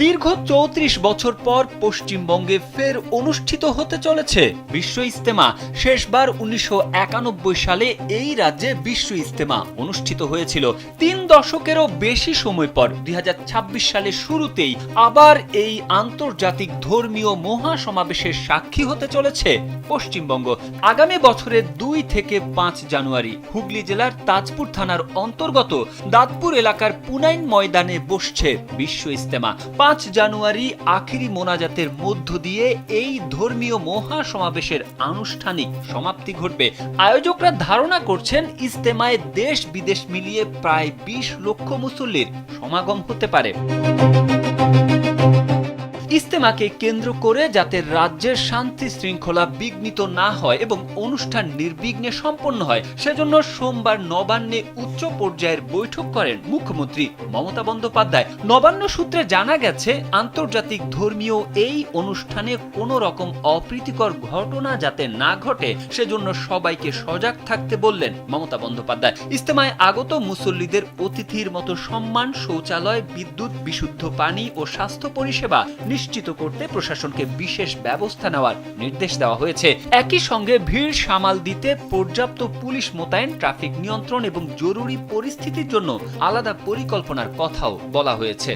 দীর্ঘ ৩৪ বছর পর পশ্চিমবঙ্গে ফের অনুষ্ঠিত হতে চলেছে বিশ্ব ইজতেমা। শেষবার ১৯৯১ সালে এই রাজ্যে বিশ্ব ইজতেমা অনুষ্ঠিত হয়েছিল। ৩ দশকেরও বেশি সময় পর ২০২৬ সালের শুরুতেই আবার এই আন্তর্জাতিক ধর্মীয় মহাসমাবেশের সাক্ষী হতে চলেছে পশ্চিমবঙ্গ। আগামী বছরের ২ থেকে ৫ জানুয়ারি হুগলি জেলার তাজপুর থানার অন্তর্গত দাঁতপুর এলাকার পুনাইন ময়দানে বসছে বিশ্ব ইজতেমা। ৫ জানুয়ারি আখিরি মোনাজাতের মধ্য দিয়ে এই ধর্মীয় মহাসমাবেশের আনুষ্ঠানিক সমাপ্তি ঘটবে। আয়োজকরা ধারণা করছেন ইজতেমায় দেশ বিদেশ মিলিয়ে প্রায় ২০ লক্ষ মুসল্লির সমাগম হতে পারে। ইজতেমাকে কেন্দ্র করে যাতে রাজ্যের শান্তি শৃঙ্খলা বিঘ্নিত না হয় এবং অনুষ্ঠান নির্বিঘ্নে সম্পন্ন হয়, সেজন্য সোমবার নবান্নে উচ্চ পর্যায়ের বৈঠক করেন মুখ্যমন্ত্রী মমতা বন্দ্যোপাধ্যায়। নবান্ন সূত্রে জানা গেছে, আন্তর্জাতিক ধর্মীয় এই অনুষ্ঠানে কোনো রকম অপ্রীতিকর ঘটনা যাতে না ঘটে সেজন্য সবাইকে সজাগ থাকতে বললেন মমতা বন্দ্যোপাধ্যায়। ইজতেমায় আগত মুসল্লিদের অতিথির মতো সম্মান, শৌচালয়, বিদ্যুৎ, বিশুদ্ধ পানি ও স্বাস্থ্য পরিষেবা নিশ্চিত করতে প্রশাসনকে বিশেষ ব্যবস্থা নেওয়ার নির্দেশ দেওয়া হয়েছে। একই সঙ্গে ভিড় সামাল দিতে পর্যাপ্ত পুলিশ মোতায়েন, ট্রাফিক নিয়ন্ত্রণ এবং জরুরি পরিস্থিতির জন্য আলাদা পরিকল্পনার কথাও বলা হয়েছে।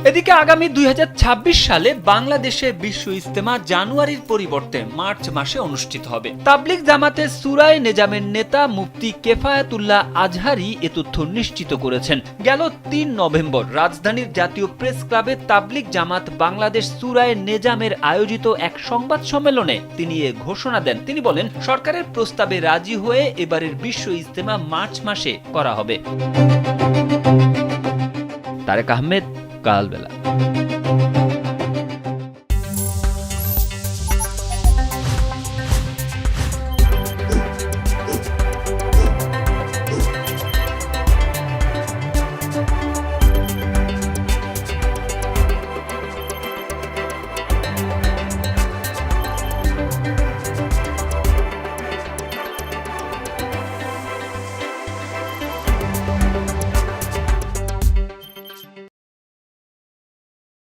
এদিকে আগামী ২০২৬ সালে বাংলাদেশে বিশ্ব ইজতেমা জানুয়ারির পরিবর্তে মার্চ মাসে অনুষ্ঠিত হবে। তাবলিগ জামাতের সূরায়ে নেজামের নেতা মুফতি কেফায়াতুল্লাহ আজহারি এ তথ্য নিশ্চিত করেছেন। গেল ৩ নভেম্বর রাজধানীর জাতীয় প্রেস ক্লাবে তাবলিগ জামাত বাংলাদেশ সূরায়ে নেজামের আয়োজিত এক সংবাদ সম্মেলনে তিনি এ ঘোষণা দেন। তিনি বলেন, সরকারের প্রস্তাবে রাজি হয়ে এবারের বিশ্ব ইজতেমা মার্চ মাসে করা হবে। তারেক আহমেদ, কালবেলা।